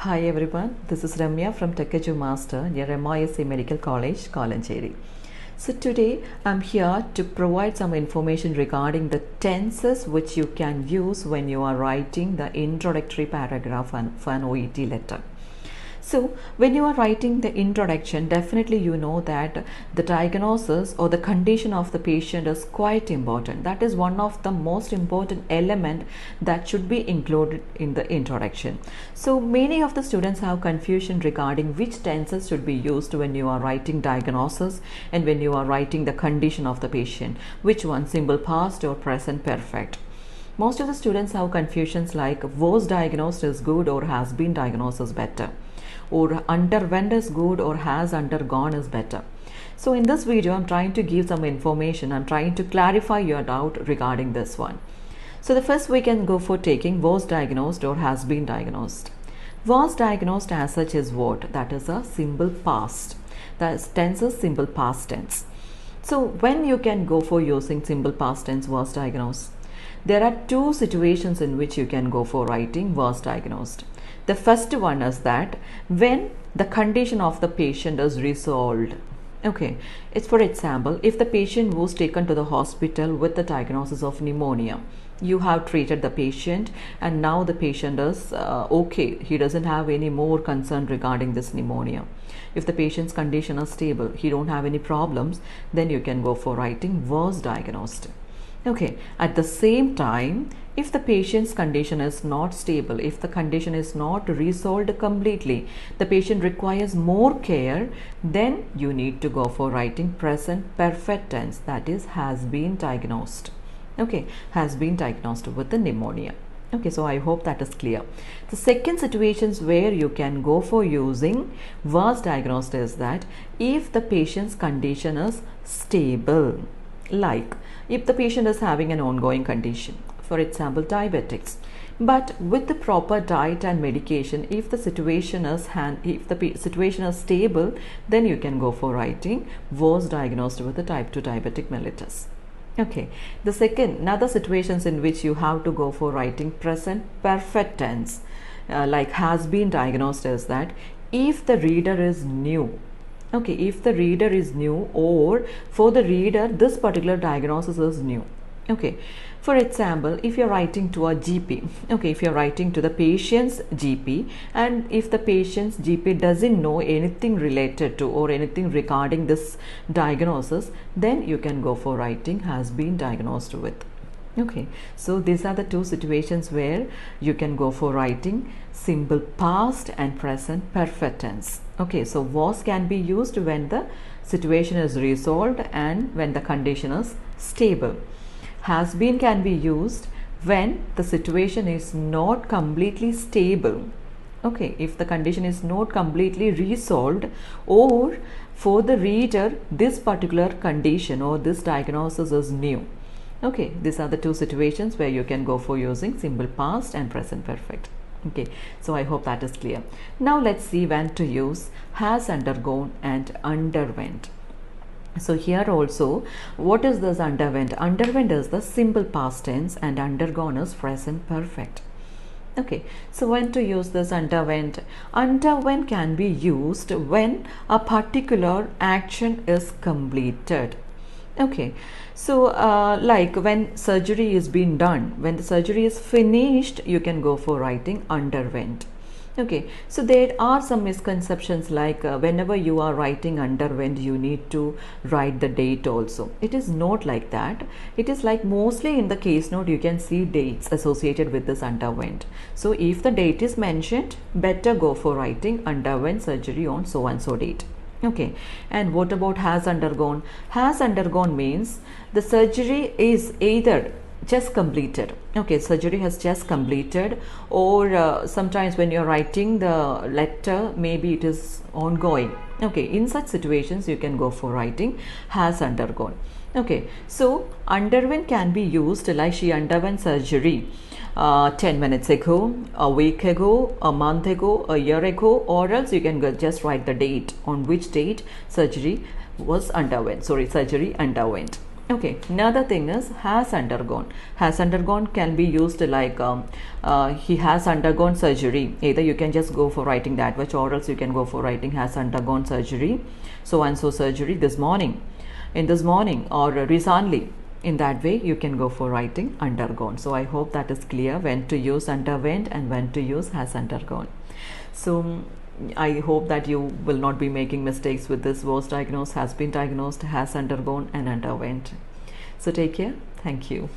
Hi everyone, this is Ramya from Tekeju Master near MISC Medical College, Kalancheri. So today I'm here to provide some information regarding the tenses which you can use when you are writing the introductory paragraph for an OET letter. So when you are writing the introduction, definitely you know that the diagnosis or the condition of the patient is quite important. That is one of the most important element that should be included in the introduction. So many of the students have confusion regarding which tenses should be used when you are writing diagnosis and when you are writing the condition of the patient. Which one, simple past or present perfect? Most of the students have confusions like was diagnosed is good or has been diagnosed is better, or underwent is good or has undergone is better. So in this video I'm trying to give some information. I'm trying to clarify your doubt regarding this one. So the first we can go for taking was diagnosed or has been diagnosed. Was diagnosed as such is what? That is a simple past. That tense is simple past tense. So when you can go for using simple past tense was diagnosed? There are two situations in which you can go for writing was diagnosed. The first one is that when the condition of the patient is resolved. Okay, it's for example, if the patient was taken to the hospital with the diagnosis of pneumonia, you have treated the patient and now the patient is okay. He doesn't have any more concern regarding this pneumonia. If the patient's condition is stable, he don't have any problems, then you can go for writing was diagnosed. Okay, at the same time, if the patient's condition is not stable, if the condition is not resolved completely, the patient requires more care, then you need to go for writing present perfect tense, that is has been diagnosed. Okay, has been diagnosed with the pneumonia. Okay, so I hope that is clear. The second situations where you can go for using was diagnosed is that if the patient's condition is stable, like if the patient is having an ongoing condition, for example diabetics, but with the proper diet and medication, if the situation is stable, then you can go for writing was diagnosed with the type 2 diabetic mellitus. Okay, the second, another situations in which you have to go for writing present perfect tense, like has been diagnosed is that if the reader is new. Okay, if the reader is new or for the reader this particular diagnosis is new. Okay, for example, if you're writing to a GP, okay, if you're writing to the patient's GP and if the patient's GP doesn't know anything related to or anything regarding this diagnosis, then you can go for writing has been diagnosed with. Okay, so these are the two situations where you can go for writing simple past and present perfect tense. Okay, so was can be used when the situation is resolved and when the condition is stable. Has been can be used when the situation is not completely stable. Okay, if the condition is not completely resolved or for the reader this particular condition or this diagnosis is new. Okay, these are the two situations where you can go for using simple past and present perfect. Okay, so I hope that is clear. Now let's see when to use has undergone and underwent. So here also, what is this underwent? Underwent is the simple past tense and undergone is present perfect. Okay, so when to use this underwent? Underwent can be used when a particular action is completed. Okay, so like when surgery is being done, when the surgery is finished, you can go for writing underwent. Okay, so there are some misconceptions like whenever you are writing underwent, you need to write the date also. It is not like that. It is like mostly in the case note you can see dates associated with this underwent. So if the date is mentioned, better go for writing underwent surgery on so and so date. Okay, and what about has undergone? Has undergone means the surgery is either just completed. Okay, surgery has just completed, or sometimes when you're writing the letter, maybe it is ongoing. Okay, in such situations you can go for writing has undergone. Okay, so underwent can be used like she underwent surgery 10 minutes ago, a week ago, a month ago, a year ago, or else you can just write the date on which date surgery underwent. Okay, another thing is has undergone. Has undergone can be used like he has undergone surgery. Either you can just go for writing that much, or else you can go for writing has undergone surgery, so and so surgery this morning, in this morning, or recently. In that way, you can go for writing undergone. So I hope that is clear when to use underwent and when to use has undergone. So I hope that you will not be making mistakes with this was diagnosed, has been diagnosed, has undergone, and underwent. So take care. Thank you.